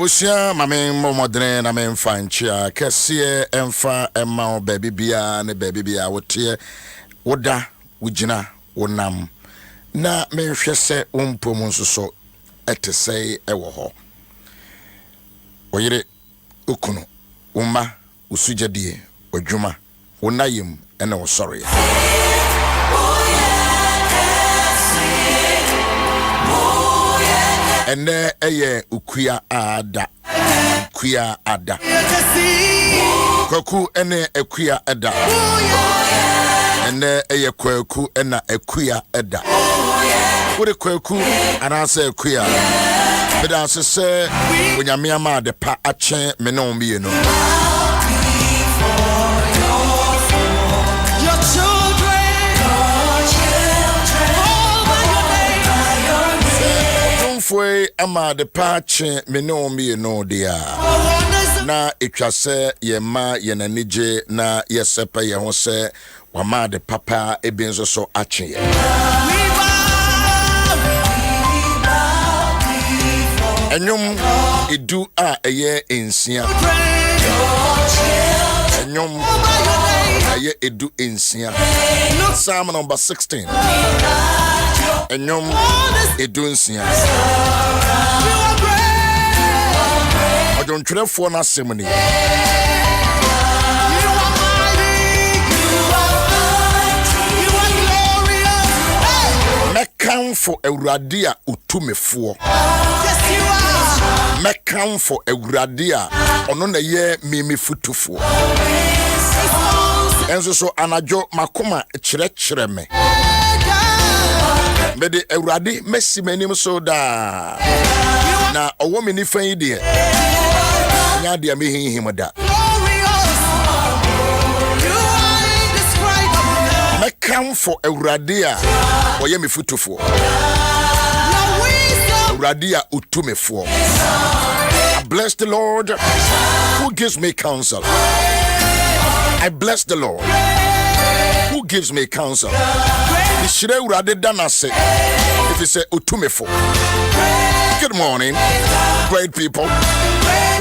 Abusia mame modern na me mfa nchia kese emfa emma baby bia ne baby bia wote woda wugina wonam na me hwɛ sɛ wompom nsoso etesei ewo ho oyire okunu umma usujadie wadwuma wonayem ene wo sorry ene eye ukuya ada kwaku ene akuya ada ene eye kwaku ena akuya ada wode kwaku anase akuya beda sese onyame ama de pa ache me no mie no foi ama de pache me no me no dia na etwase ye ma ye nanije na ye sepa ye ho se wa ma de papa ebenzo so ache ye enyum edu a eye ensia enyum eye edu ensia Psalm number 16 enyum edunsia ojontwerefo na semni mekanfo awurade a utumefo mekanfo awurade a ono na ye mimifutufo enso so anajo makoma kyerɛkyerɛ me mede awurade mesi manim so da na owo me nifan yi de nya de me hinhim da mekamfo awurade a oye me futufo awurade a utumefo. I bless the Lord who gives me counsel. I bless the Lord who gives me counsel. Ishire urade danase. If you say utumefo. Good morning, great people.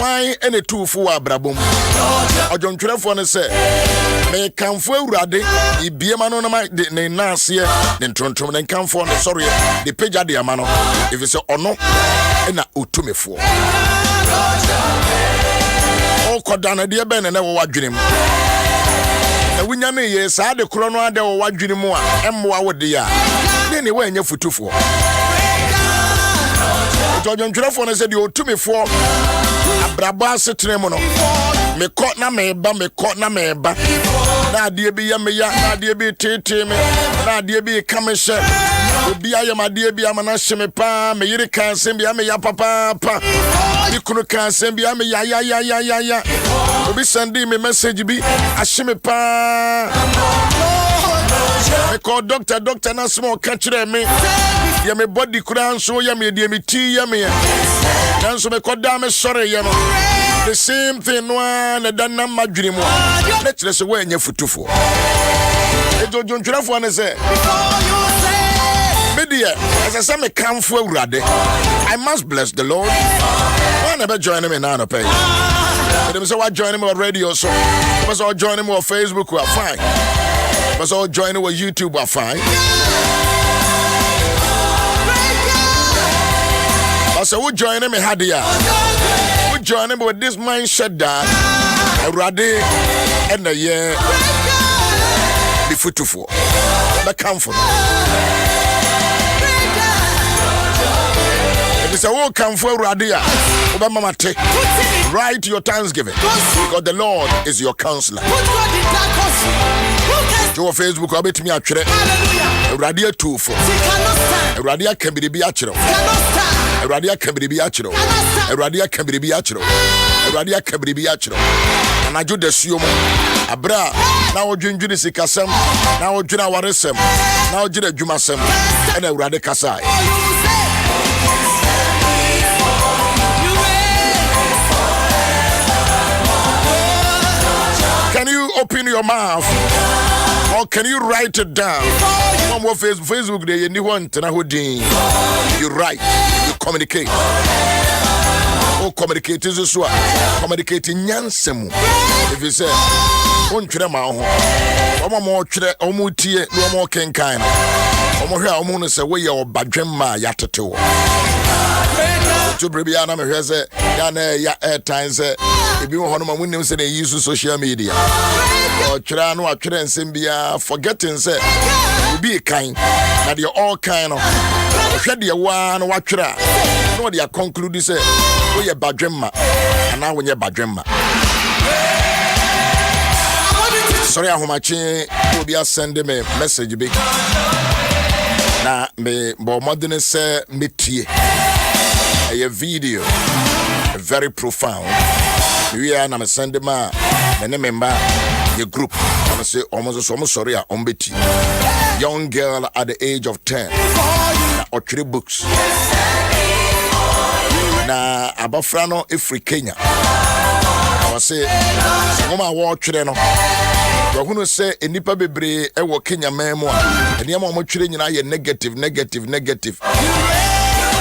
Why any two for abrabum? Ojontwerefo ne say me kanfo urade ibiema no na ne nasie ne ntontom ne kanfo ne sorry the page ade amano. If you say ono na utumefo. O kodana de be ne wo wadwenem. Na wunya me ye saa de kro no ade wo wadwene mu a emmoa wo de ya ne we anya futufo ojontwerefo ne se de otumefo abraba asetene mu no mekọ na meba na ade bi ya me ya na ade bi tete me na ade bi kamehye obi ayamade bi amana hyeme pa me yire kanse bi ame ya papa ikunu kanse bi ame ya obi send me message bi ahyeme pa me call doctor na small catchere me ya me body kura nso ya me de me ti ya me nanso me koda me sorry ya no the same thing no na dan na madwene mu na kire se wa anya futufo ejojontwerefo ne se as I say me come for urade I must bless the Lord. Why never join me now no pay them say what join me on radio so was all join me on Facebook we are fine was all join me on YouTube we are fine I say who join me hadia who join me with this mindset that urade and the year the futufo the comfort. It's a walk come for Radia. Write your thanksgiving because the Lord is your counselor. To Facebook, I'll bet me a Radia 2 for Radia can be the Biachero. Radia can be the Biachero. Radia can be the Biachero. Radia can be the Biachero. And I do the Sumo Abra. Now, Junjuni Sikasem. Now, Juna Waresem. Now, Juna Jumasem. And a Radikasai. Can you open your mouth or can you write it down? Facebook day you want to know you write, you communicate. wo communicate so communicate nyansemu if you say on twere ma ho omo twere omo tie no omo kenkan no omo hwe omo no se we ye obadwemma yatete wo to brebi ana me hwe se ya na ya airtime se ebi wo hono ma munim se na use social media o twere no atwere nsem bia forgetting se obi kan na de all kind of hwe de wa no watwere no de conclude se we ye badwemma ana wo nye badwemma. Sorry, ahomachi obi send me message be na me bo modern say metie a video very profound we are na send ma na member your group and say almost so sorry a ombeti young girl at the age of 10 or 3 books na abafra no efri Kenya I was say mama watch no who say enipa bebre e wo Kenya memo a eniam o mo twere nyina ye negative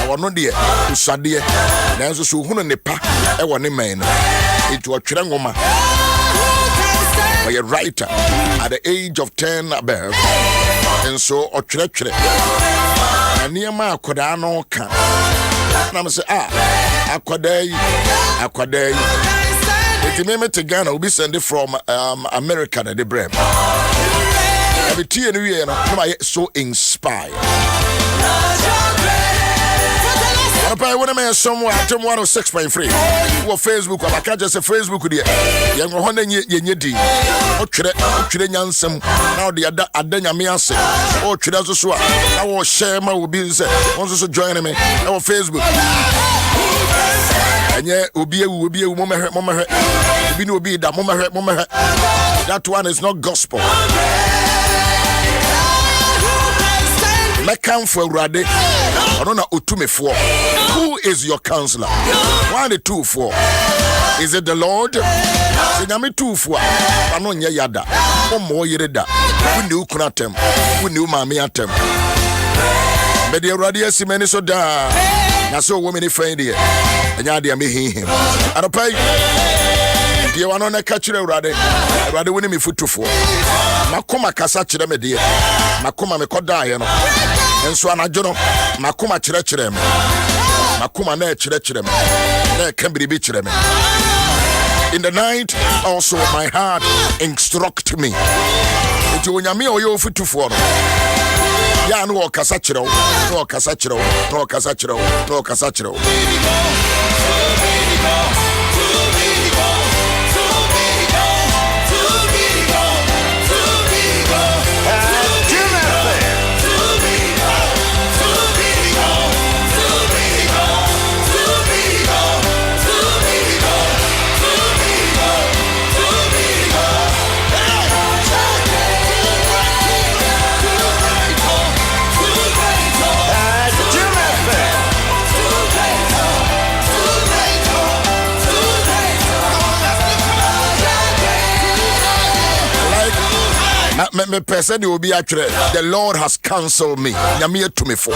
wono de usade na enso so hunu nepa e wo ne man no etu otwere ngoma by a writer at the age of 10 above and so otwere eniam akoda no ka na me say akoda yi if you to Ghana, will be sent from America and the Brem. Every tea and we are so inspired. I want to make somewhere Adom 106.3 or Facebook, or I can't just say Facebook with you. Young Honda Yedi, or Chilean, now the Adena Miase, or Chilazo, our share my will be also joining me on Facebook. And yeah, Ubi mama Ubi that mama that one is not gospel. Mekam for Rade. I don't know Utume for. Who is your counselor? 1 2 4. Is it the Lord? Sinyami 2 4. Anon yada. Omo yereda. Uni ukunatem. Uni umami atem. But the radio simeni so da. Na so women friend here. Anya dia me him. Aropai. Dia wano na ka kire urade. Urade woni me futufo. Makoma kasa kire me dia. Makoma me koda ye no. Enso anajo no. Makoma kire me. Makoma na kire me. Na kambiri bi kire me. In the night also my heart instruct me. Enti onyame oyo futufo no. Ya no kasa kire no kasa kire no kasa kire no kasa kire me person will be actually the Lord has counseled me. Yamie to me for.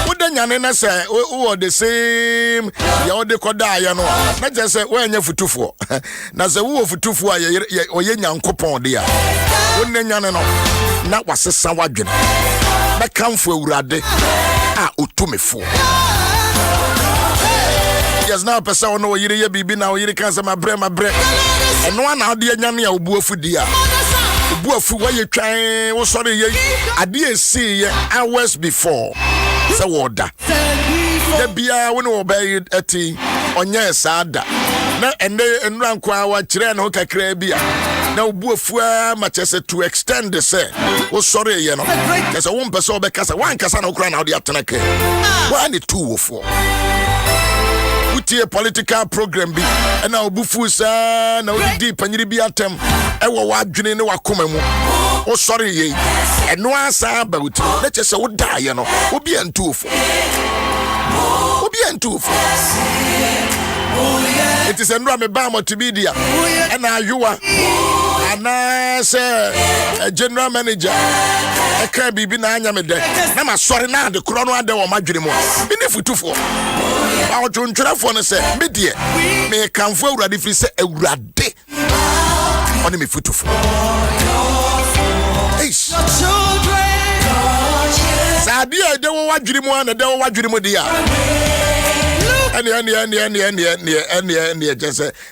What the nyane say who are the same ya ode koda ya no. Na just say when you futufo. Na say who futufo oye nyankopon de a. Wonne nyane no na wasesa wadwene. Na kamfo awurade a otume for. Yes, now person no yire ye bibi na yire kan say mabre. Eno na ade nyane a obuafu di a. Buafu why you trying? Oh, sorry, I didn't see hours before. So what? The beer when obey it at on yes, sada. Now and they and rank our train or crabia. Now buafu much as to extend the say. Oh, sorry, you know. There's a 1 person because 1 casano crown out the afternoon. 1 2 or 4. A political program be and now bufusa now deep and you be at them. I will watch you know oh sorry ye and no answer about let's just say die you know will be in 2 4 will be in 2 4 it is a drama bama to be there and now you are and I say a general manager I can't be being a sorry now the chrono under my dream was in if 2 4 Ba otunchura fo no se me de me kanfo awurade firi se awurade oni me futufo. Eish. Sabi e de wo wadwiri mu ana de wo wadwiri mu dia.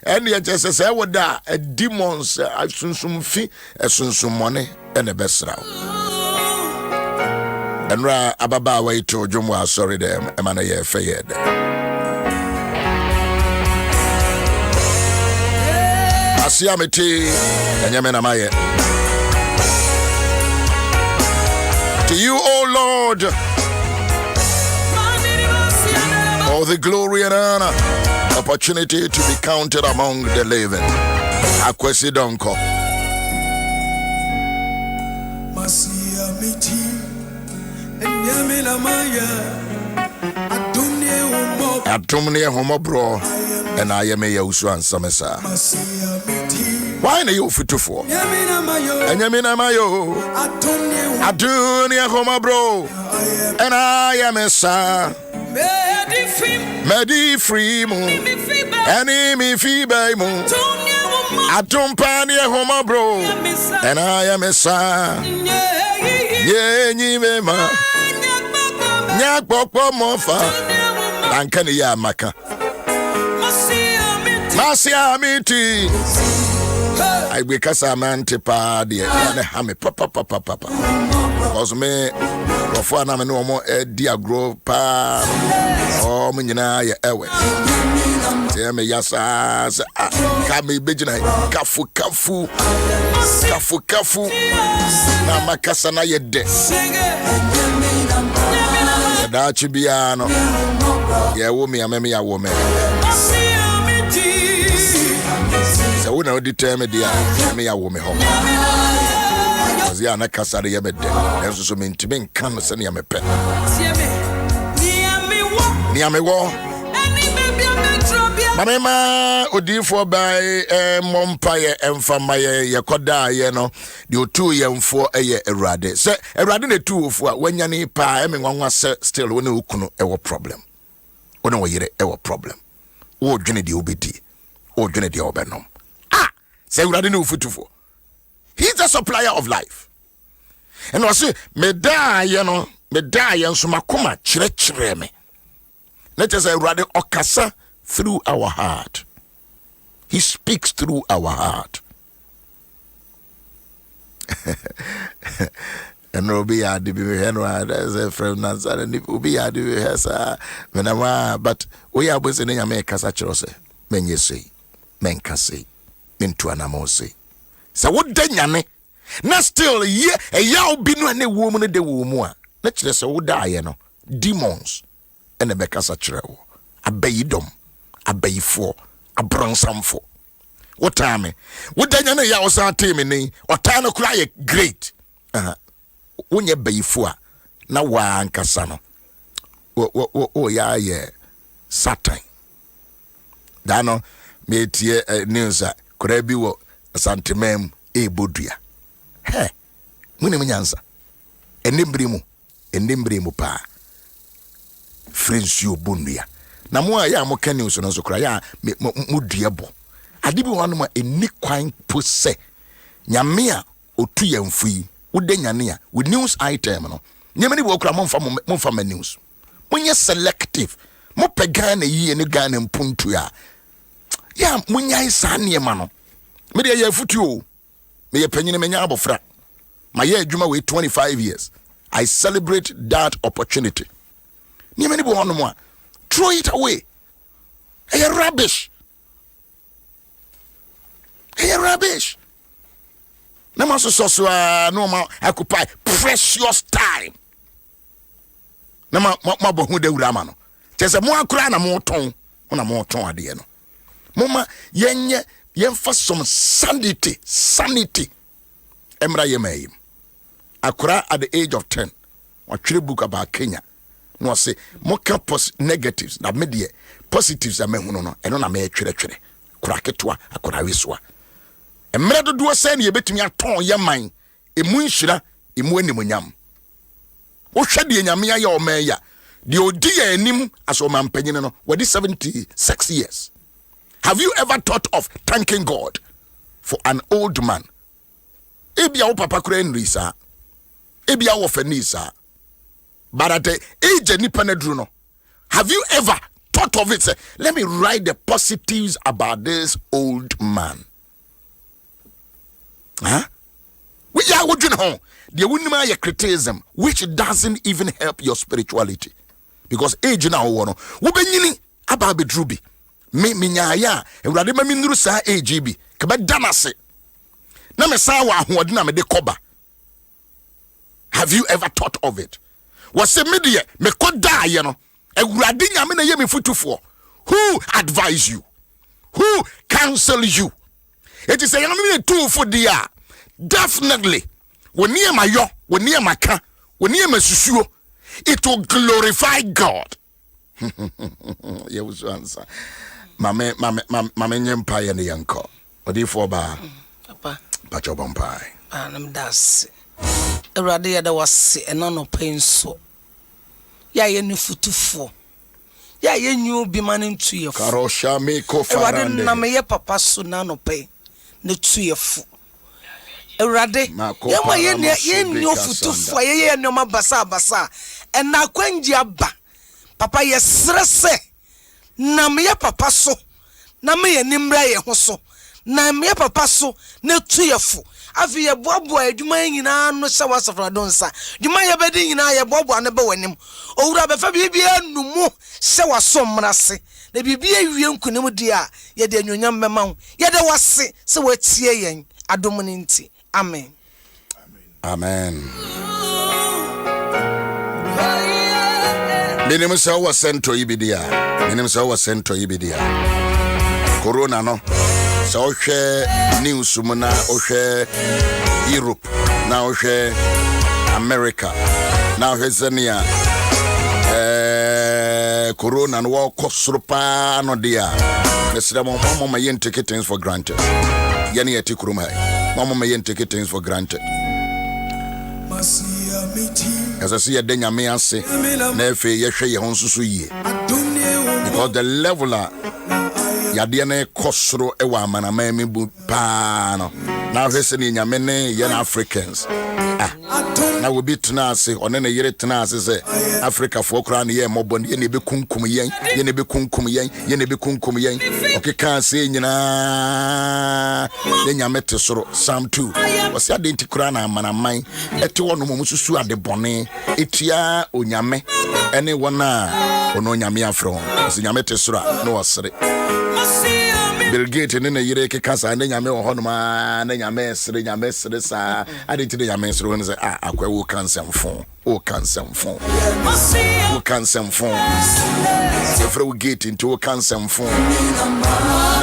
Any just say what da demons sunsumfi sunsumone and the best round. And ra ababa way to Jumwa sorry them emana ye fayed. Asiamity and Yamena Maye. To you, O Lord, all the glory and honor, opportunity to be counted among the living. Akwesi donko. Adom Ahengua bro, and I am Bishop Yaw Owusu-Ansah. Why na you futufo? Enyamina mayo. Adom Ahengua bro, and I am a son. Medi free mo, enemy fibe mo. Adom Ahengua bro, and I am a son. Ye ni mema, nyak popo mofa, ankani ya maka. Masia miti, I wake us a man tipa de hame papa. Cause me, Rofana me no more dear grow pa. Oh, Minina, ya ewe. Tell me, yasa, kami bijina, kafu. Na makasa na yede. Da chibiano. Ya womi ya memi ya wome. Se una determine dia, me ya wome ho. Azia na kasa de yebede. Enso so mentime kan se ne ya mepe. Ni amewo. Manema odifo by mompaye emfamaye yekoda ye no de otu yemfo eye Awurade se Awurade na tu ofo a wanya ne pa emenwanwa se still wona okunu ewo problem wona wo yire ewo problem wo dwene de obedi wo dwene de obenom se Awurade na ofutufo. He's the supplier of life. And was me da ye nso makoma kire me. Let us say Awurade okasa through our heart. He speaks through our heart. And Robi had to be Henry as a friend, and if we had to be Hessa, but we are busy in America, such as men you say, men can say, into an amose. So what then, not still ye a yaw binu and a woman de woman. Let's just say, die, demons and a becasa treo, a baydom. Abayfo abronsamfo what time what danya na ya osa team ni otano kura great wonye bayfo a na wa ankasa no o ya ye Satan dano metie news a kura bi wo santemam bodua he mune munyansa enimbre mu pa friends you bonua na mo a ya mo ka news no so kra ya mo duebo ade bi wonu ma eni kwan pose nyame a otu yamfu yi wode nyane a with news item no nyame ni wo kra mo mfa ma news monye selective mo pega na yi eni Ghana mpuntu ya munya isa ne ma no me de ya futu o me ye panyine menya abofra my year adwuma we 25 years. I celebrate that opportunity. Nyame ni bo wonu mo a throw it away. Hey, rubbish. Hey, rubbish. No more so no more occupy precious time. No more bohu de urama no. Chese mo akura na mo ton, na mo ton ade no. Mama yenye yemfa some sanity. Emra yemay. Akura at the age of 10. Wa three book about Kenya. No say more negatives na media positives a mehuno no eno na me twere kura ketwa akura wiswa emre dodo se na yebetumi aton yaman emu nhira emu animonyam wo hwede nyame ya o man ya The odia enim as o man penyin no, what is 76 years. Have you ever thought of thanking God for an old man? Ebia o papa kura nrisa. Ebia wo fenisa. But at the age nipa na dru no, have you ever thought of it? Say, let me write the positives about this old man. Huh? We are what you know. The wunima ye criticism, which doesn't even help your spirituality. Because age now wono. Wo benyini aba bedrubi. Me nyaya, ewrade ma minuru sa age bi. Ke be danase. Na me sa wa ahoɔden na me de koba. Have you ever thought of it? Was a media me koda ye no. Ewrade nyame na ye me futufo. Who advise you? Who counsel you? It is a young tool for dia. Definitely. When near my yo, when near my car, when near my susu, it will glorify God. Yaw Owusu-Ansah. Mame empire ni yanko. Odi for ba. Papa. Pacho bompai. Nam das. Erade ya da wase eno no pain so. Ya ye ni futufo. Ya ye nyu bi man ntu ye fu. Karosha me ko farande. Erade na me ye papa so na no pain. Ne tu ye fu. Erade yema ye nyu futufo ye no basa ena kwanji aba papa ye srese na me ye papa so na me ye nimra ye ho so na me ye papa so na tu ye fu afi ye boabo adwuma nyina no hye wasafra donsa dwuma ye bedi nyina ye boabo ne be wanim owura be fa bibia numu hye wasomrase na bibia wie nkunim dia ye de anwonyam mema ho ye de wase se watie yen adom nti. Amen. Amen. Minim sa wa sento ibidia. Minim sa wa sento ibidia. Corona no. Sa o hwe news mu na o hwe Europe na o hwe America na o hwe Zania. Corona no wa kosoro pa no dia. Mesra mo ma yen take things for granted. Yani eti kuruma. Mama may take things for granted. As I see a denya me ase, nefe yeshe ye honsusu ye. Because the leveler yadiane kosro ewa manama mi bu pano. Now hese ni nyamene yen Africans. Na we be tenase onene yere tenase se Africa for kra ne ye mobon ye ne be kunkum yen ye ne be kunkum yen ye ne be kunkum yen okeka se nyina ye nyamete soro Psalm 2 was ya denti kra na manaman ete wono mususu ade bone etia onyame ene wona ono nyame afro se nyamete soro no wasere Bill Gates ne yire ke kasa ne nyame wo honoma ne nyame sere sa ade ti de nyame sere won say akwa wo cancel phone wo cancel phone se fra wo gate into wo cancel phone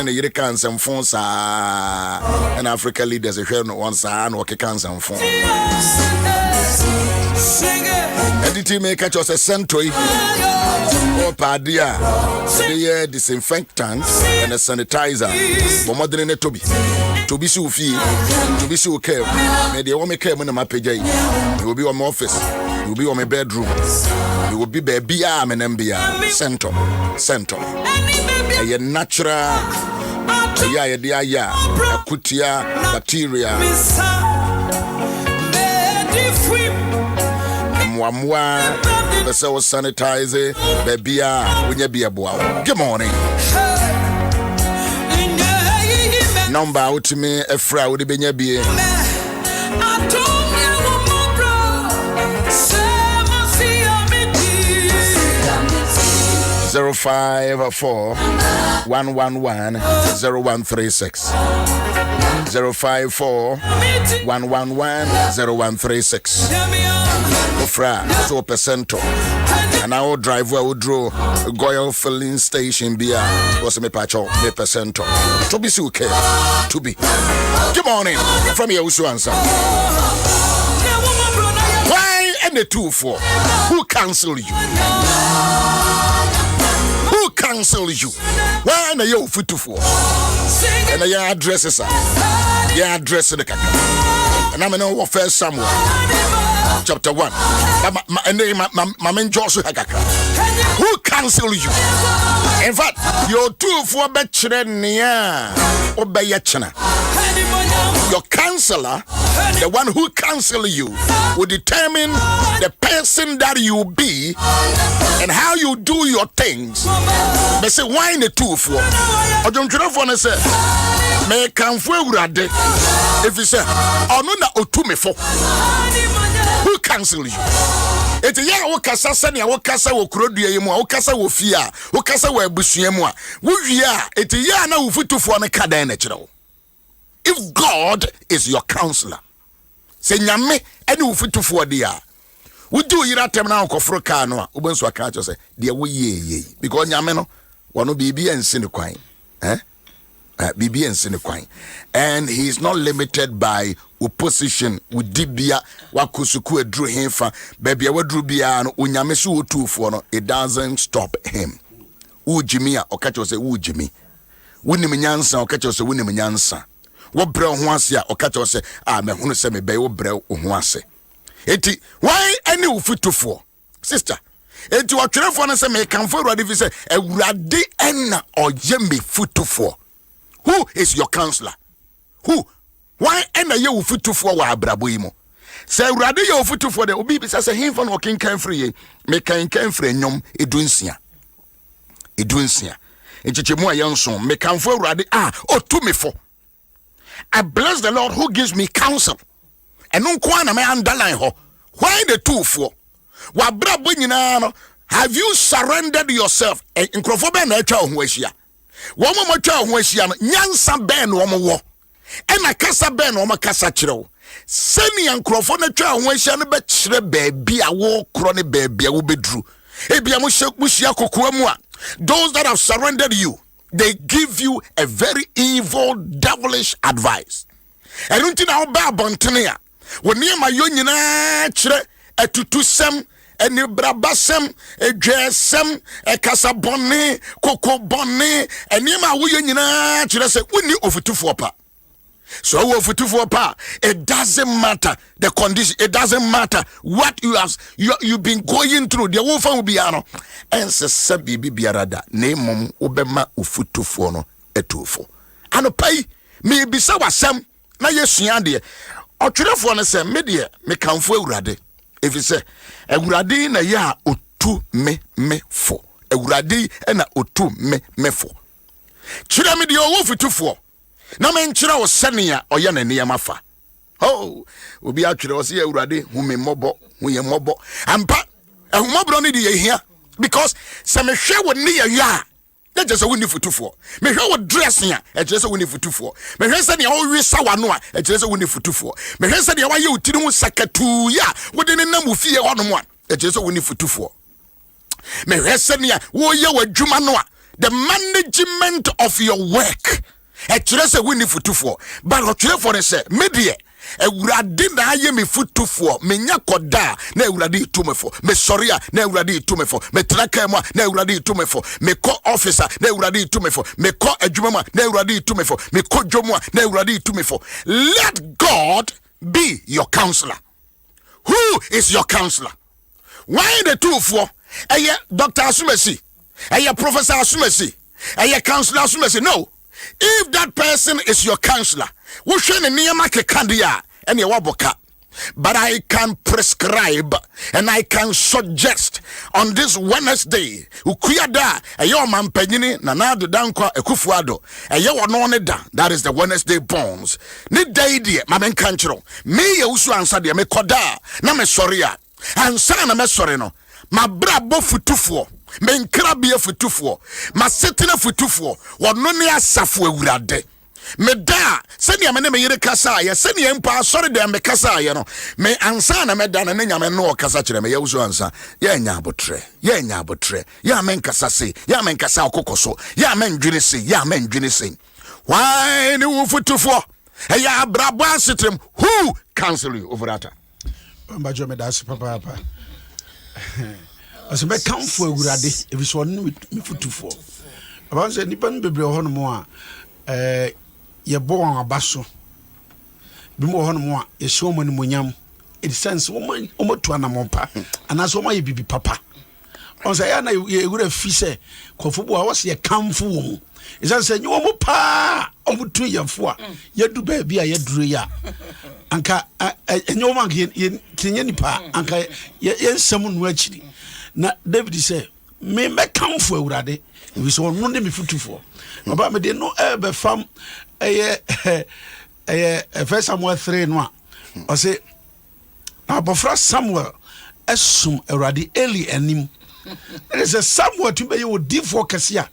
ne yire cancel phone sa and Africa leaders hwe no one sa no ke cancel phone editi me catch us a century or padia the disinfectants and a sanitizer for modern to be so fee to be so care me dey want me care na mapage you will be on my office you will be on my bedroom you will be baby am and mbia center a natural ya akutia bacteria mwamwa bese wo sanitize baby unya bia boa. Good morning. Number out me efra wo de benya bie 054-111-0136 054-111-0136 Ofra so percento and our driver would draw Goyle filling station beer was me pacho me percento to be so care to be. Good morning from Yaw Owusu-Ansah. Why and the 2-4 who cancel you? Who cancel you? Why and you 2-4 and your addresses your address the kaka and I'm in First Samuel chapter 1 and my men Joshua Hakaka Who counsel you? In fact, your two for betchenia obeyachana. Your counselor, the one who counsel you, will determine the person that you be and how you do your things. They say, why in the two for? I don't know say, may come forward. If you say, oh no, na otume for. Who counsel you? It's a young Okasa Sanya, Okasa will Krodia, Okasa will fear, Okasa will Bushiamua. We are it's a yana ufutu for a kada natural. If God is your counselor, say Yame, any ufutu for dear. We do you not now for canoa, Ubenswa catch say, dear we ye, because Yameno, one will be and Sinequine, BB and Sinequine. And he is not limited by opposition with Dibia, Wakusuku drew him for baby. I would drew Biano, Unyamesu 2 for it doesn't stop him. Woo Jimmy, or catch us a woo Jimmy. Winnie Yansa, or catch us a Winnie Yansa. What brown once ya, or catch us a me who say me bay or brew once. Eti, why any ufu to for? Sister, eti what telephone say me come forward if you say a radi enna or jembe foot to for. Who is your counselor? Who? Why enna ye ufu to for wa abraboimo? Say radi ye ufu to for the obi say him for working can free me can free nyom edunsia. Edunsia. Echichemu ayanson me can for radi to me for. I bless the Lord who gives me counsel. And no kwana me underline ho. Why the two for? Wa brabo nyina no, have you surrendered yourself? Nkrofo na atwa ho ahia. Wo mo atwa ho ahia no, nyansa ben wo mo wo. E na kasa ben wo mo kasa kire wo. Semi nkrofo na atwa ho ahia no be kire baabi a wo kro ne baabi a wo bedru. E bia mo hia kokoa mu a. Those that have surrendered you, they give you a very evil, devilish advice. And until now, Babontanea, when near my union, a tutusem, a nibrabasem, a dressem, a casabonne, coco bonne, and near my union, say, we need over 2 4 pa. So over 2 4 pa, it doesn't matter the condition, it doesn't matter what you've been going through. The wolf will be ano. And se bibi biarada name ubema ufutu fono etufo. Ano pay me bisa wasem na yesua de. Otwerefo no se me de me kanfo awurade. If you say awurade na ya otu me fo. Awurade na otu me fo. Kire me de owo futufo. Na me nkyira wo senia oye na niyama fa. Oh, obi atwere wo se awurade hu me mobo, hu ye mobo. Ampa ehumobro ni de ye hia because se me hwe wo ne ye ya. Na just woni futufo. Me hwe wo dress ya, e just woni futufo. Me hwe se ne wo wi sawa no a, e just woni futufo. Me hwe se ne wa ye utiri hu sakatu ya, wo de ne nam fie hono mo a, e just woni futufo. Me hwe se ne wo ye wadwuma no a, the management of your work. E just woni futufo. But o tire for say, me de Ewurade na aye me futufo menya koda na ewurade itumefo me soria na ewurade itumefo me traka mu na ewurade itumefo me ko officer na ewurade itumefo me ko adwuma mu na ewurade itumefo me ko dwomu na ewurade itumefo. Let God be your counselor. Who is your counselor? Why the two for eye Dr. Asumesi, eye Professor Asumesi, eye Counselor Asumesi? No. If that person is your counselor, but I can prescribe and I can suggest on this Wednesday, that is the Wednesday bones. Me Owusu-Ansah me koda na me soria ansa na me sore no ma brabo futufo me nkrabie futufo ma setena futufo wono ne asafo awurade me da senia me ne me yire kasa ya senia mpa sore de me kasa ya no me ansa na me da na nyame no kasa kire me Owusu-Ansah ya nya abotre ya men kasa se ya men kasa okokoso ya men dwene se why ni wo futufo ya brabo asetem who counsel you over that Mbajo me das papa as me come for awurade if you so me futufo about say nipa no bebre ho no mo a ye bo an abaso bi mo ho no mo a ye show mo ni monyam in sense woman omotu anamompa anaso mo ye bibi papa on say ya na ye would have fise kofubu a was ye kamfo wo isan say nyo mo pa omutu yefo a yedu ba bia yeduru ya anka enyo ma ye tinye nipa anka ye nsam nu akiri na David say me kamfo awurade we so no de me futufo baba me de no be fam First Samuel 3 no o say abofra Samuel esum awurade Eli anim. There is a Samuel to be you di for kasia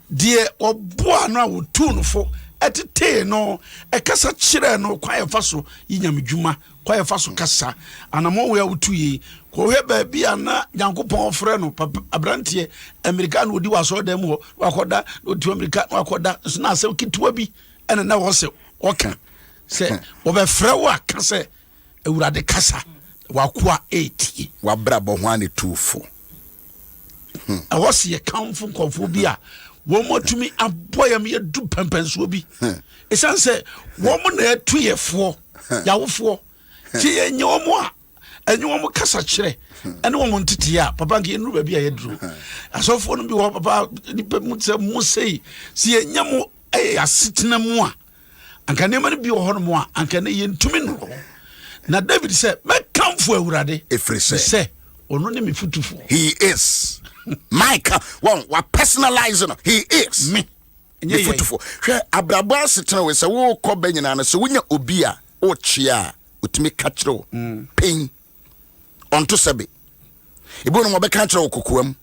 die oboa no a wotu no fo etete no ekasa kire no kwaye faso yinyamdwuma kwaye faso kasa anamo we wotu yi ko he ba bia na Yankopon frɛ no abrantie American odi waso dem ho wakoda odi America wakoda na asem kitwa bi ene na wo se oka se wo be frɛ wo aka se ewurade kasa wakoa 80 wabrabo ho ane tufo awose ye kamfo konfo bi a wo motumi aboyam ye du pempenso bi esan se wo mo na atu yefo yawofo ti enye wo mo a enye wo mo kasa kire ene wo mo ntete a papa nke enu ba bi a yeduru asofo no bi wo papa ni pe mu se mu sei si enye mo asetena mu a anka ne ma bi wo hono mo a anka ne ye ntumi no na David said me kamfo awurade efri se ono ne me futufo he is Micah one personalizing he is me futufo hwe abrabo asetena we se wo kɔ ba nyina na se wonya obi a o chia otimi ka kire pain onto sebe ibo no mo be ka kire wo kokoam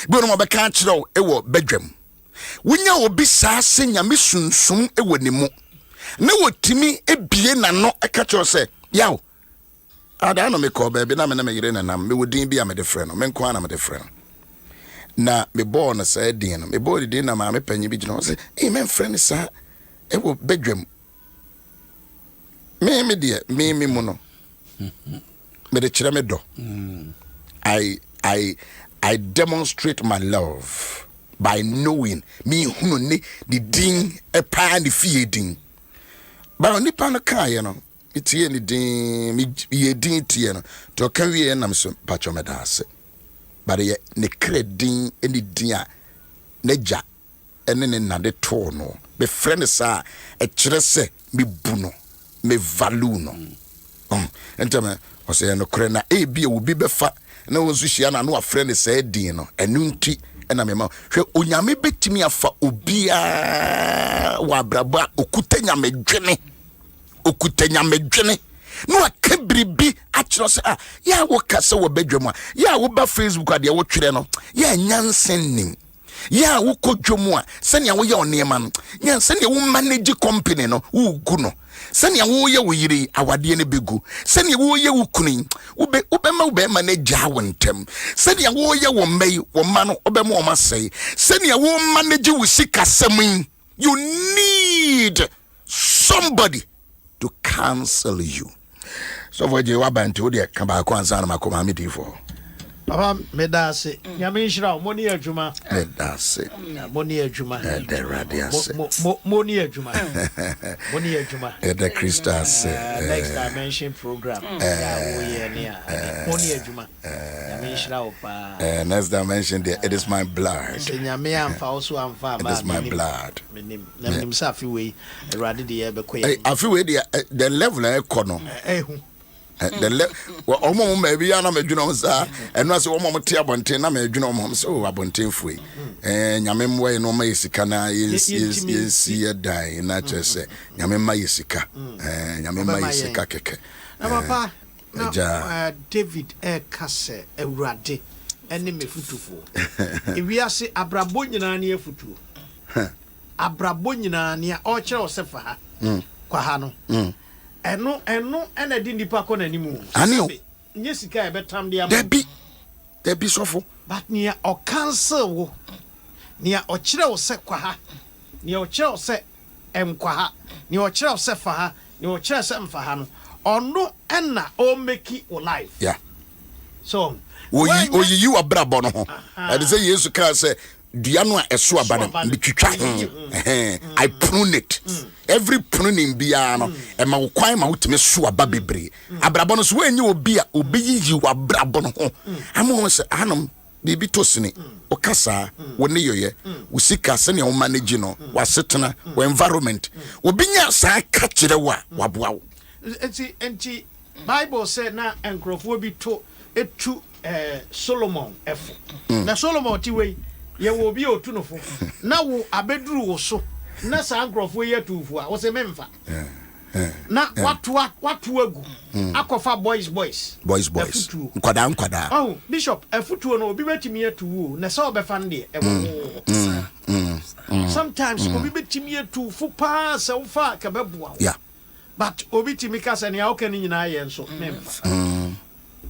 ibo no mo be ka kire wo ewo badwam wonya obi saa se nyame sunsum ewo ne mu na wotimi ebie na no eka kire se yaw ada no me call baby na me yire na nam me wodin bia me de frɛ no me nko ana me de frɛ no na me born na say din no me born din na ma me panyi bi gino say e me frɛ ne sa e wo bedwam me de me mu no me de kyerɛ me do I demonstrate my love by knowing me hunu ne the din e pa ne fie din ba oni pa no kai no itie ni din mi ye din tie no to kan wie nam so pacho medase bare ye ne kredin eni din a neja ene ne nade to no be friend sa e kire se me bu no me value no entama o se no kre na e bi e wo bi be fa na wo so hia na no a friend sa din no enu nti ena me ma hwe onyame betimi afa obia wa abrabo okuta nyame dwene okutanya medwene no akabribi akiro se ya wo kasa wo badwam a ya wo ba Facebook ade wo twere no ya nyansennim ya wo kodwom a sene wo ye onema no nya sene wo manage company no wo gu no sene wo ye wo yiri awade ne begu sene wo ye wo kunu wo be manage awontem sene wo ye wo mai wo ma no obe ma o masai sene wo manage wo sikasam you need somebody to cancel you. So for you wabantu de ka ba ko ansa na makoma medifo. Papa medase. Nyame nhira moni adwuma. Medase. Moni adwuma. The radiance. Moni adwuma. Moni adwuma. The Christus next dimension program. Moni adwuma. Nyame nhira opa. Next dimension there it is my blood. Nyame amfa also amfa ba. It is my blood. Menim. Nanim sa afi we erade de ye be koye. Afi we the level e kono. The omo maybe ya na medwuna sa eno ase omo mte abonten na medwuna omo so abonten fui nyame mwe no ma yesika na yesi yedai na chese nyame ma yesika nyame ma yesika keke na papa na David kase ewurade ene mefutufo ewiase abrabo nyina na efutuo abrabo nyina na o kire osefa ha kwa ha no eno ena di nipa ko nanimu nye sika e betam dia debi sofo but nia o cancel wo nia o kire wo se kwa ha nia o kire wo se kwa ha nia o kire wo se fa ha nia o kire se mfa ha no ono ena o make your life so you abrabo no ho e say yesu ka say dua no a eso aba no bitwitwa I prune it every pruning bia no e ma kwan ma wotime so aba bebre abrabo no so wenye obi a obeyiyi wa abrabo no ho amo se anom bibi tosini okasa woni yoye usika se ne o manage no wasetena wo environment obinya sa ka kire wa waboa wo enti Bible say na enkrofo bi to etu Solomon efo na Solomon ti we ye wo bi otunofo na wo abeduru wo so na sa enkrofo ye tufo a wo se memfa na watu agu akofa boys nkwada oh bishop efutuo no obi betimi atu na se obefa nde sometimes obi betimi atu fu pa se ufa ka beboa yeah but obi timi ka se ne awka ni nyina ye nso memfa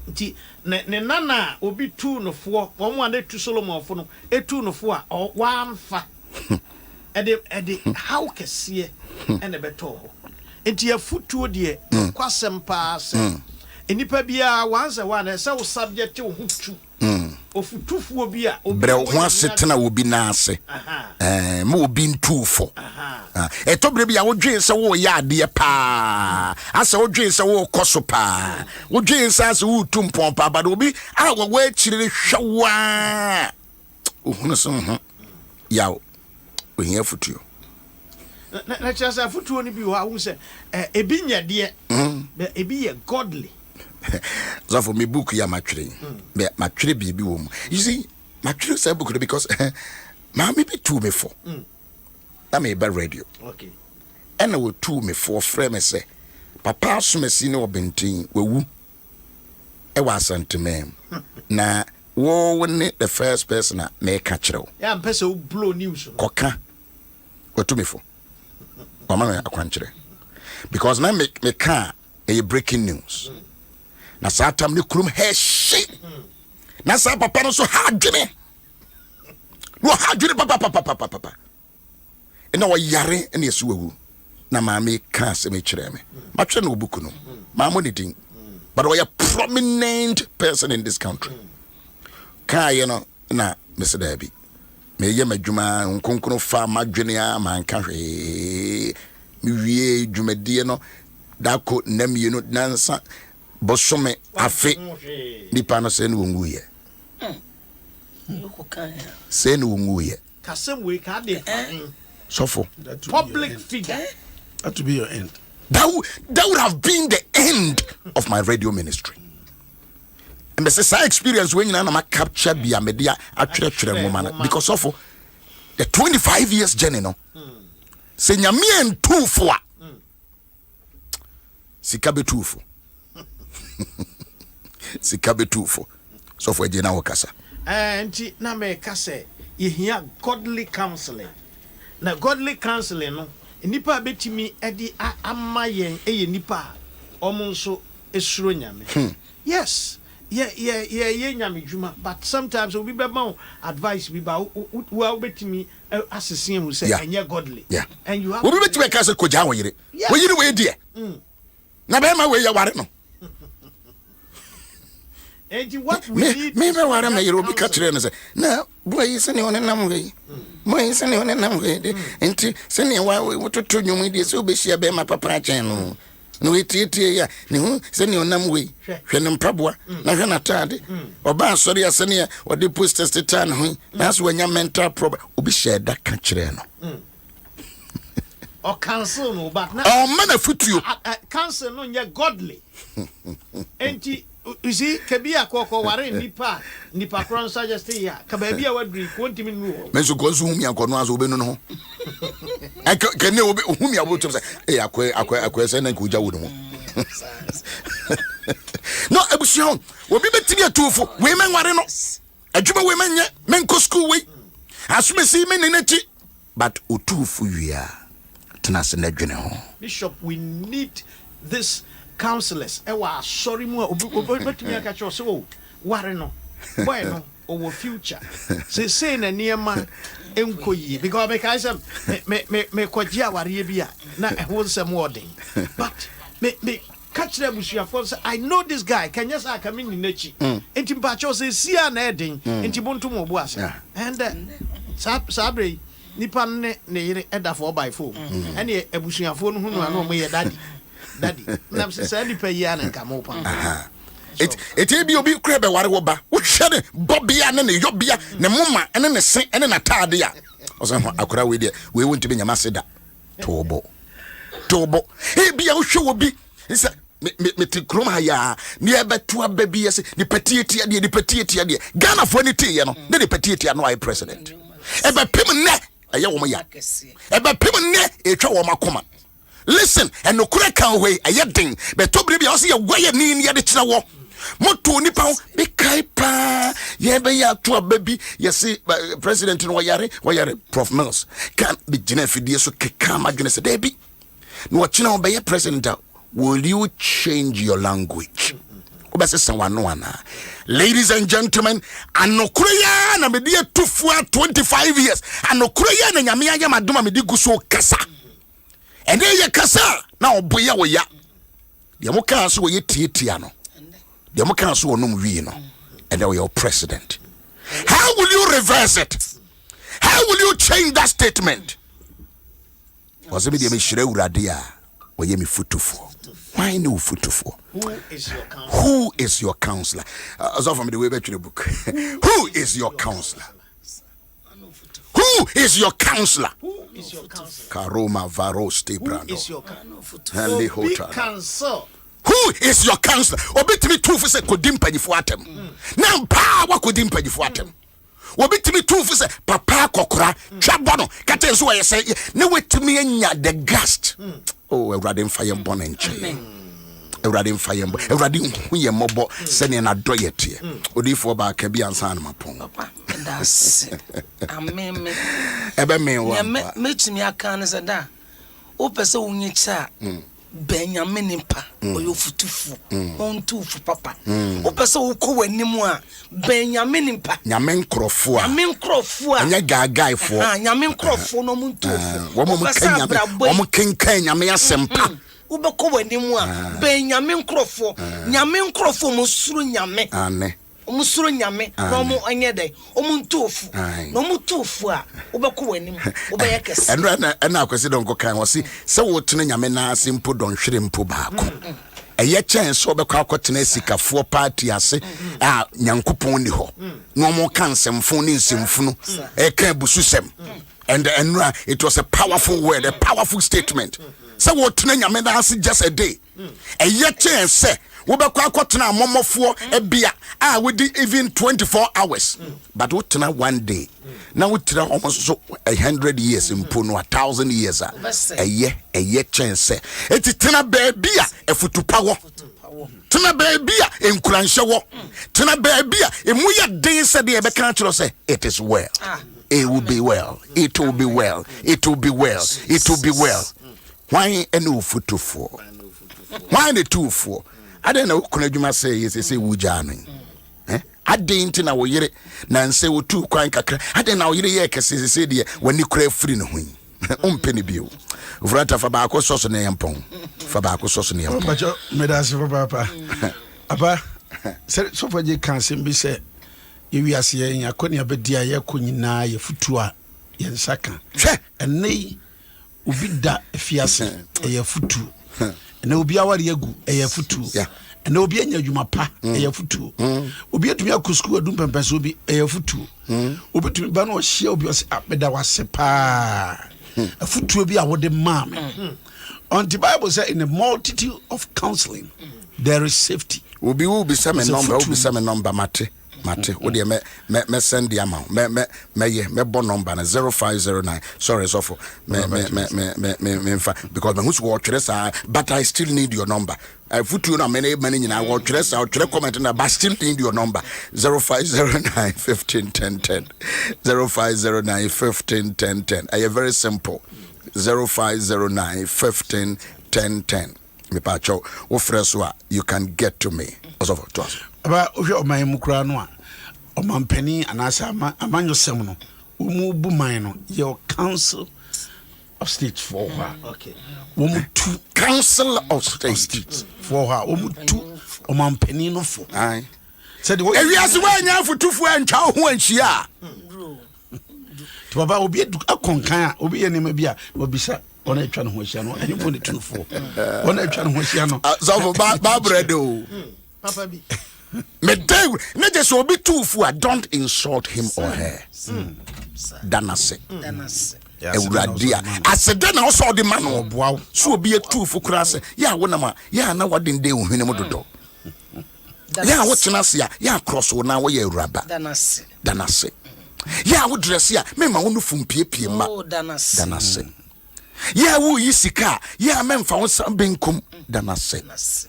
nti ne nana obi tu no fo wo mo ande tu Solomon fo no etu no fo a wa amfa ede how kese ene beto enti ya futuo de kwasem pa se enipa bia wanse wan se wo subject wo hutu ofutufuo bia obre ho asetena obi na ase ma obi ntufo etobre bia wo dwen se wo ya ade pa ase wo dwen se wo koso pa wo dwen se ase wo tumpon pa ba obi a wo akire hwa ohunu so yawo ohia futuo na chasa futuo ni bi wa hu se ebi nyade ebi ye godly so for me book ya matwere me matwere bibi wo mu you see matwere say book because ma me be two me for na me be radio okay and we two me for frame say papa asomasi ne obentin wewu e wa santemem na wo ne the first person na ka kire ya mpese wo blow news koka we two me for mama akwankyere because na me ka a breaking news na satam ne kurum he na sa papa no so hadwene no hadwene papa ena wo yare ena yesu wawu na maame ka se me kyerɛ me matwe no obuku no maamo ne din but we are prominent person in this country ka ye no na meseda bi me ye madwuma nkonkron fa madwene a manka hwe mi wie dwumadie no dako namie no nansa bosome afe nipa no se no nguye se no nguye kasem we ka de sofo public figure that to be your end. That would have been the end of my radio ministry. And the same experience when you na capture bia media atwere woman because of the 25 years journey no. Se nyame entufo a. Sikabe tufo. Sikabe tufo. So for ejena wakasa. Enti na me kase ye hia godly counseling. Na godly counseling no nipa betimi edi amayen eye nipa omonso esuro nyame. Yes. Yeah, nyame djuma, but sometimes we be more advice we ba wo betimi asese mu say enye godly. Yeah. And you have we betimi ka say koja wo yire. Wo yire we die. Na be ma we ya ware no. And what we need me be ware ma yire obi ka kire no say na boy se ne onenam we. Moy se ne onenam we de enti se ne wa we toto nwum de se obehia be ma papa chen no. No etieti ya ne hu se ne onam we hwe ne mpaboa na hwe na tade oba asori ase ne o de posters titan hu na so wanya mental problem obi sheda ka kire no or cancel no but na o man afutuo cancel no nya godly enti you see kabia kokko ware nipa kron suggest ya ka ba bia wadri ko ntimi nu men so ko so hu mi akono aso obenu no ho ka ne obi hu mi abo to say akwa say na ko ja wo no no ebusion obi betimi atufo we men ware no adwuma we men nye men ko school we asumesi men nenachi but otufu wia tena se na dwene ho. Bishop, we need this counselors sorry mo obetumi aka cho so ware no boy no our future say na niema enkoyi because me kai say me kwagia ware bia na ehwo nsem wording but me catch them busuafo say I know this guy can yes I come in nachi enti mpa cho say sia na eden enti bontum obo ase and sabre nipa ne yire eda 4x4 ene ebusuafo no hunu na mo ye daddy nam se say nipa yi ana nka mo pa it be obi kra be ware wo ba wo hwede bobia ne yobia ne moma ene ne sen ene na taade a oso akora we de we won't be nyama seda tobo e bia wo hwe wo bi nsa me te krom ha ya ne ebeto ababi ese ni patieti ade Ghana for ni te ye no ne patieti no ai president ebe pim ne aye wo ya ebe pim ne etwa wo makoma. Listen, and no kura kan we ayedin but to bia o se ye waye ni ye de kira wo moto nipa be kai pa ye be ya to ababi ye se president no wayare Prof Mills can be gina fidie so keka madwene se debi no kina be ye president. Will you change your language? Ladies and gentlemen, anokureya na me die 25 years. Anokureya na nyame aya madoma me di guso kasa. Ende ye kasa na oboya wo ya. De mo kan so ye tietia no. De mo kan so onum wi no. And we are president. How will you reverse it? How will you change that statement? Was me de me hire urade a wo ye me futufo. Why no futufo? Who is your counselor? As of the way back to the book. Who is your counselor? Who is your counselor? Karoma Varoste Brando. Who is your counselor? Who is your counselor? Obitimi two for say kodim panyifo atem. Now power kodim panyifo atem. Obitimi two for say papa kokora twabono kate so we say na wetimi anya the gust. Oh, Eradin fire born and chain. Eradin fire, Eradin, we are mobile, sending a doyet. Odi for back a be and son my pong. That's I mean, Ebe me me a can as a da. Open so when you chat. Benjamin pa or you futufu on two for papa. Open so ko anymore. Benjamin pa. Yamen crofua. And ya guy for Yamin crofo no muntu. Woman king Kenya me asempa. Ubeko anymore. Benjamin crofo. Yamin crofo musuru nyame. Ane. Omusuru nyame no mo anyede omuntofu no mutofu a obeko wanim obeyekese and na kwesi don ko kan wo si se wo tene nyame na simpo don hwere mpo baako eye chen so obeko akotena sikafo party ase a nyankopon ni ho no mo kan semfo ni nsimfunu e kan bususem and it was a powerful word, a powerful statement. So wo tene nyame na ase just a day eye chen se wobekwa akotena momofo ebia we did even 24 hours but what na one day now we tira almost so 100 years impo no 1000 years a ye chance eti tena baabia efutupa wo tena baabia enkuranhye wo tena baabia emuya den se de ebeka kiro say it is well, it will be well, it will be well, it will be well, it will be well. Why enu futufo? Why the two for? I don't know kuna dwuma say say wujanu I didn't na wo yire na nse wo tu kwan kakra I didn't na wo yire ye kese se de wani kura free no hu ompeni bio vrata fa ba ko soso na yempon fa ba ko soso na yempon bajo medasi fa papa apa so for je kan se bi se ye wiase ye yakoni abedi a ye konyina ye futu a ye nsaka enei obi da afiase ye futu na obi awari egu eye futu na obi anya dwuma pa eye futu obi atumi akusku adum pempenso obi eye futu obi tumi ba na o hia obi o se abeda wase pa futu obi a wode mam on the Bible say in a multitude of counseling there is safety obi will be some number mate wo de me send the amount me bon number na 0509 sorry so for me because me who watch this but I still need your number I put you na many nyina watch this I try comment na but still need your number 0509 151010 0509 151010 I am very simple 0509 151010 me pa cho wo freso you can get to me also to us aba ohwe oman mukura no a oman pani anasa amanyo sem no umu buman no your council of state for her okay umu two council of state for her umu two oman pani no for ai said the ewiase wanya futufu antwa ho anhia to baba obi akonkan a obi ye nema bia obisa ona etwa no ho hia no anyfo ne tunfo ona etwa no ho hia no so ba bread o Papa B. Me day not just will be too for don't insult him or her. Danase. Ewuradia. I said then I saw the man or wow. So be a two for crass. Yeah, one of my na what didn't they win him do. Yeah, what's an asia? Yeah, cross or now where rabba. Danase. Yeah, would dress ya. Me ma wonu fum pie ma. Oh, danase. Yeah, wo yisika. Yeah, men fa won benkum. Danase.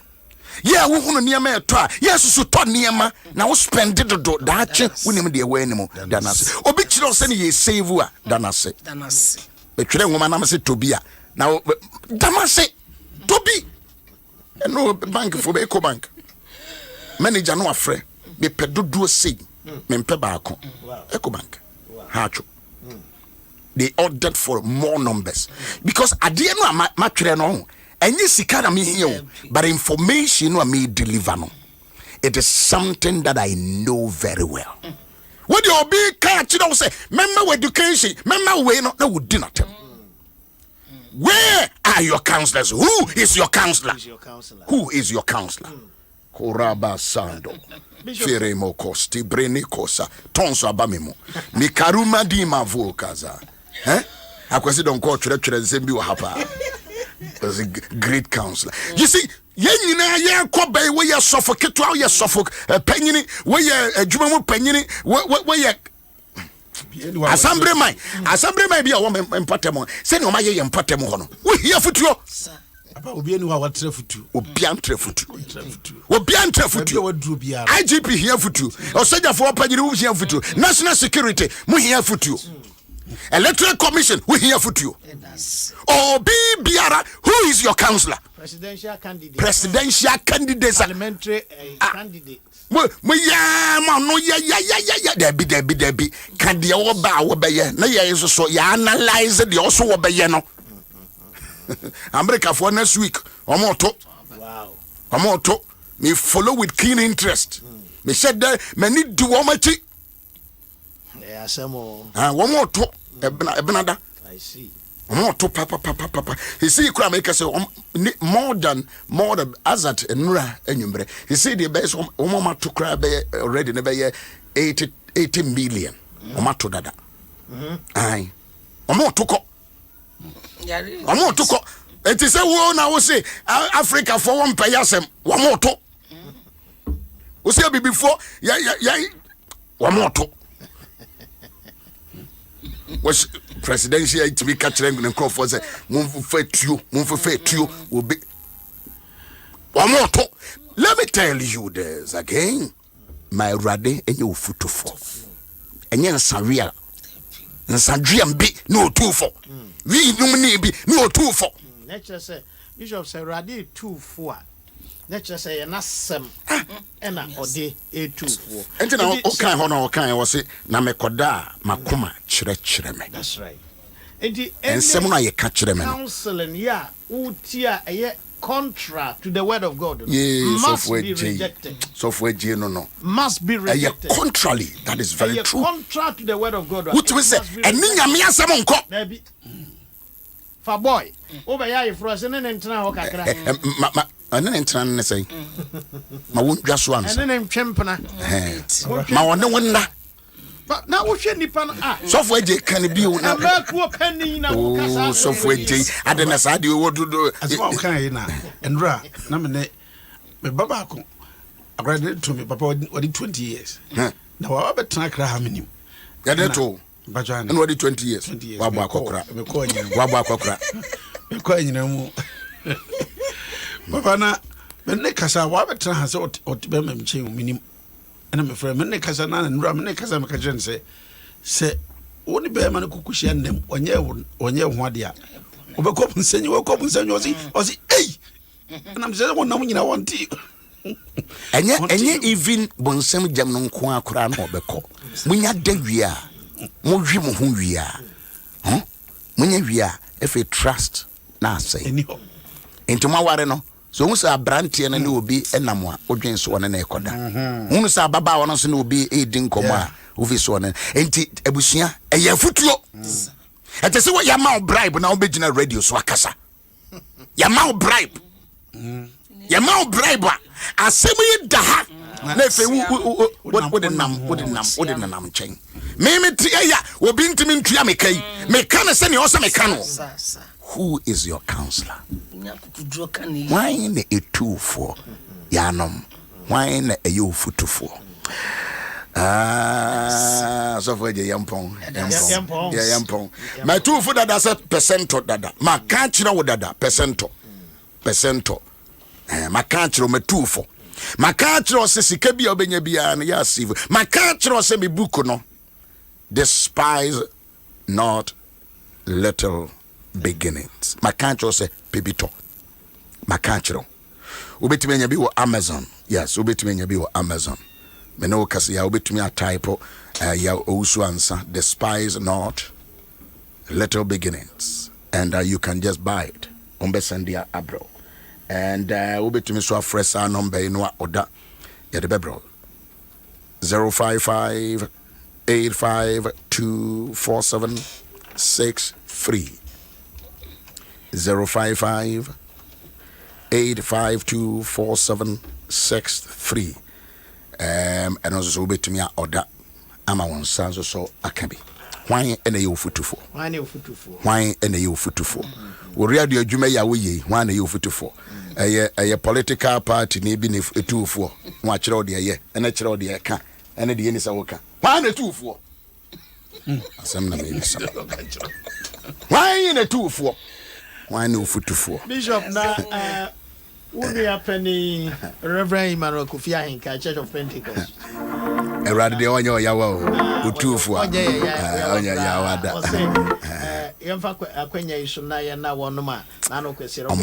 Yeah, wo hunu niema eto. Yeah, susu to niema na wo spend do daache wonim de we anim. Danase. Obi kire se ne ye save a. Danase. Betwere nwoma na se Tobia. Na Damase. Tobi. No bank for Eco Bank. Manager no afre. Me pedodo sei. Mempe baako. Eco Bank. Hacho. They ordered for more numbers because at the end no matwere no enye sika na me here but information no me deliver no. It is something that I know very well. What you be catch you say member education member we no would do not. Where are your counselors? Who is your counselor? Who is your counselor? Koraba Sando. Feremo Costi Brenikosa Tonso Abamemo Mikaruma di Mavokaza. I consider don't call church and send you hapa. As a great counselor. You see, yeah, Kobe, where you suffocate, where you suffocate, penny, where you Jumamu penny, where you Assembly might be a woman in Patemo. Send my in Patemo. We here for you. Obi enu wa trefutu. Obi antrefutu. Obi antrefutu. IGP here for you. Oseja for panyi here for you. National Security mu here for you. Electoral Commission we here for you. Obi biara who is your counselor? Presidential candidate. Parliamentary candidate. We ya man no ya debi can the oba be ye na ye so ya analyze the also wo be ye no. America for next week. Omoto. Wow. Omoto. Me follow with keen interest. Me said that me need do omachi. Yeah, some more. Omoto. Ebenada. I see. Omoto papa. He see you make us more than Azat and Nura enyumbre. He see the best omoma to cry already never 80 million. Omato dada. Aye. Omoto ko. I'm not to go. It is a war now. We say Africa for one payasem. One more to. We say before. Yeah. One more to. Was presidential to be catching and call for the move for you will be one more to. Let me tell you this again. My rade and you foot to fall. And yen Saria. And Sandrian be no 2 4. We be no 2 4. Nature say Bishop say Radi 2 4. Nature say nasem ena ode e 2 4. Enti na okan ho na okan wo se na mekoda makoma kire me. That's right. Enti ensem na ye ka kire me. Counseling ya utia eye contra to the word of God. Yes, must be rejected. So for G no. Must be rejected. Contrary, that is very true. Contra to the word of God. What we say? And ninya me asem nko. Baby. For boy, over ya for us and then ho kakra. And then entran ne say. Ma won dwa so ansa. And then twempena. Ma won wonna. But now we should nipa ah. So for G can be na. Na penny na wo kasa. Oh, so for G adena sa de wo do. Asma kan na. Endra na me baba ko. Agrade to me papa what 20 years. Na wa betra kra ha menim. Gade to. Bajani. And what 20 years? Wabu akokra. Wabu akokra. Me ko anyina mu. Papa na me ne kasa wa betra ha se otibe mamche minim. Ana me frɛ me ne kasa na nura me ne kasa me ka jene se woni be ma ne kukuhia nnem onye ho ade a obekɔ punsenyi osi ei ana me se wonam nyina wonti enye even bonsam jam no nko akora na obekɔ munya da wia mo hwi mo ho wia munya wia if you trust na say enti mo ware no so hu sa brantie na ne obi enam a odwen so ne na ekoda hu sa baba wono so ne obi edin komo a ofi so ne enti abusua eye futuo etese wo ya ma bribe na obegina radio so akasa ya ma bribe Your mouth bribe. I say we da. Nefe what the nam chain. Me ya we been to me to me kai. Me can send you also me can. Who is your counselor? Why in a 2 for Yanom? Why in a you foot to 4? So for the yampong. Yeah, yampong. My 2 for that that's a percento dada. My can't you know dada percento. My can't you me 2 for. My can't you say sikabi obenya bia na ya sieve. My can't you say me book no. Despise not little beginnings. My can't you say pebito. My can't you. Ubetimi nya bi wo Amazon. Yes, ubetimi nya bi wo Amazon. Me no kasi ya ubetimi a type ya Owusu-Ansah, despise not little beginnings, and you can just buy it. Umbesandia abro. And ubetimi so afresa number no order ya de bebro 055 8524763 055 8524763 and also be to me order ama won san so akabi hwan ene ye ofutufo hwan ene ye ofutufo wo radio adwuma ya wo ye hwan ene ye ofutufo eye political party ne bi ne etufo wa kire ode ye ene kire ode ye ka ene de ye ni sa wo ka hwan etufo asem na me bi sa hwan ene etufo hwan ene ofutufo Bishop na we are penny Reverend Emmanuel Kofi Ahenka, Church of Pentecost. Erade de onye oyawa o otufu a onye yawa da yemfa akwanya isu na ye na wonoma na no kwesere o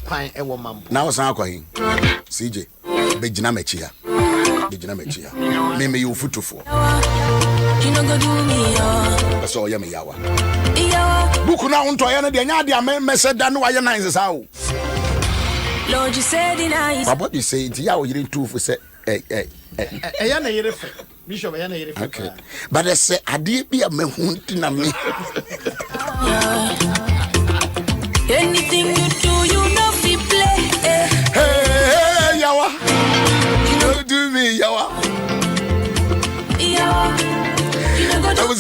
kwan e wo mampo na wo san akwahin CJ begina mechi ya me you futufo you no go do me so oya me yawa buku na unto ya na de nya de amese da no aye nine sa o Lord, you said in eyes. What you say? It's you didn't do for say. Bishop, okay. But I say, I did be a man hunting on me. Anything you do, you know, we play. Hey, Yawa. You know, do me, Yawa. That was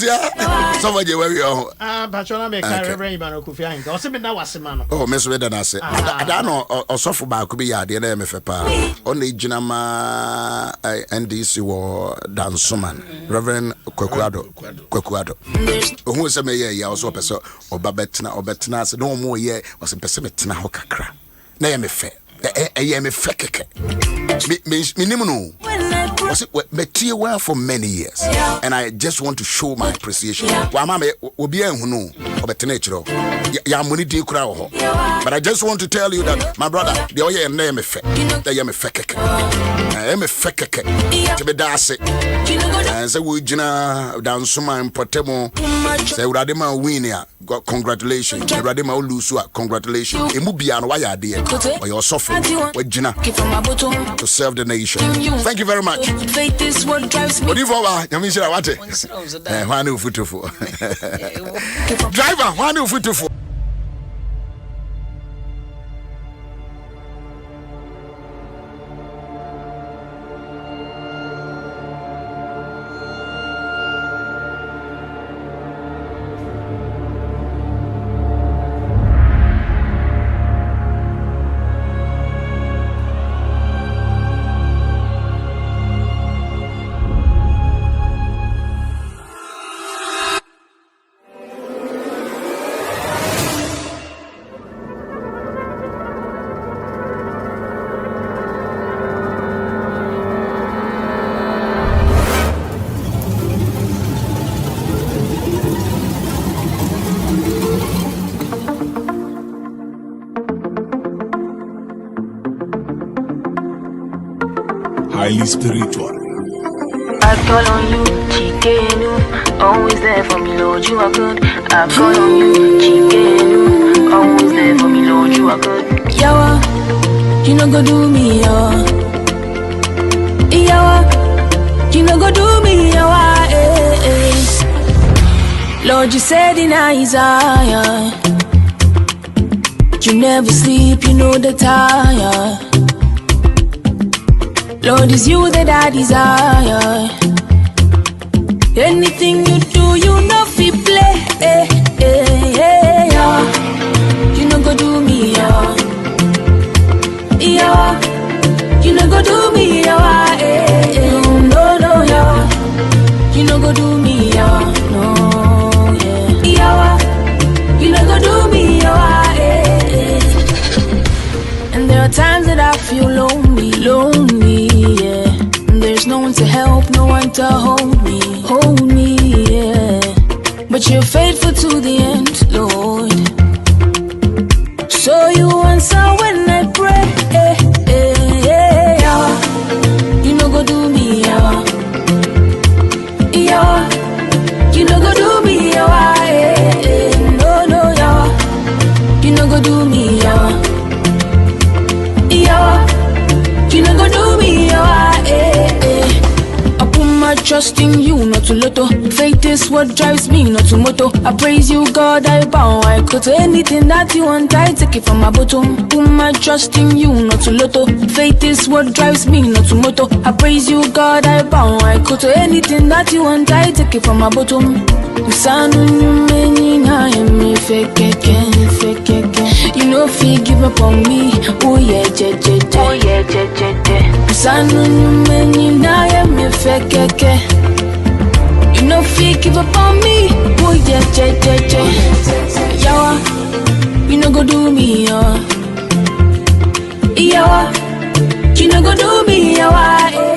somebody where we are. Patrona make Reverend Emmanuel Kofi Ahenka. O se be na wasemano. Oh, me so da na se. Ada no osofo ba ko be ya de na me fe pa. O na ejina ma NDC wo Dansoman. Reverend Kwekuado. Ohun se me ye ya so pese obetena se no mo ye o se pese metena ho kakra. Na ye me fe. Ye me fe keke. Me nimu no. Was it metie well for many years, and I just want to show my appreciation. Wa mama obi ehunu obetena chiro ya money di kura ho, but I just want to tell you that my brother the oye na me fe that ye me fe keke me fe keke to be dase and say we gina Dansoma impotemo say urade ma win ya congratulations urade ma olusu congratulations emu bia no wa ya de or your suffer we gina to serve the nation. Thank you very much. Faith is what drives me. What do you want? You mean what? Why no futufo? Driver, why no futufo? Highly spiritual. I call on you, Chikenu, always there for me, Lord, you are good. I call on you, Chikenu, always there for me, Lord, you are good. Yawa, you no go do me, yawa. Yawa, you no go do me, yawa, Lord, you said in Isaiah, you never sleep, you know the tire. Lord, it's you that I desire. Anything you do, you know fi play. Yeah. You know go do me, yeah. Yeah. You know go do me, yeah. No, yeah. You know go do me, yeah. No, yeah. Yeah. You know go do me, yeah. And there are times that I feel lonely, yeah. And there's no one to help, no one to hold me, yeah. But you're faithful to the end, Lord. So you answer when I pray. Yeah. You know go do me, yeah. Yeah. You know go do me, yeah. No, yeah. You know go do me, yeah. Yeah. You know go do me, yeah. I put my trust in you, not to lotto. Faith is what drives me, not to motto. I praise you, God, I bow. I go to anything that you want, I take it from my bottom. Put my trust in you, not to lotto. Faith is what drives me, not to motto. I praise you, God, I bow. I go to anything that you want, I take it from my bottom. You know if you give up on me, oh yeah, je. You know if you give up on me, oh yeah, je. Yawa, you know go do me, yawa. Yawa, you know go do me, yawa.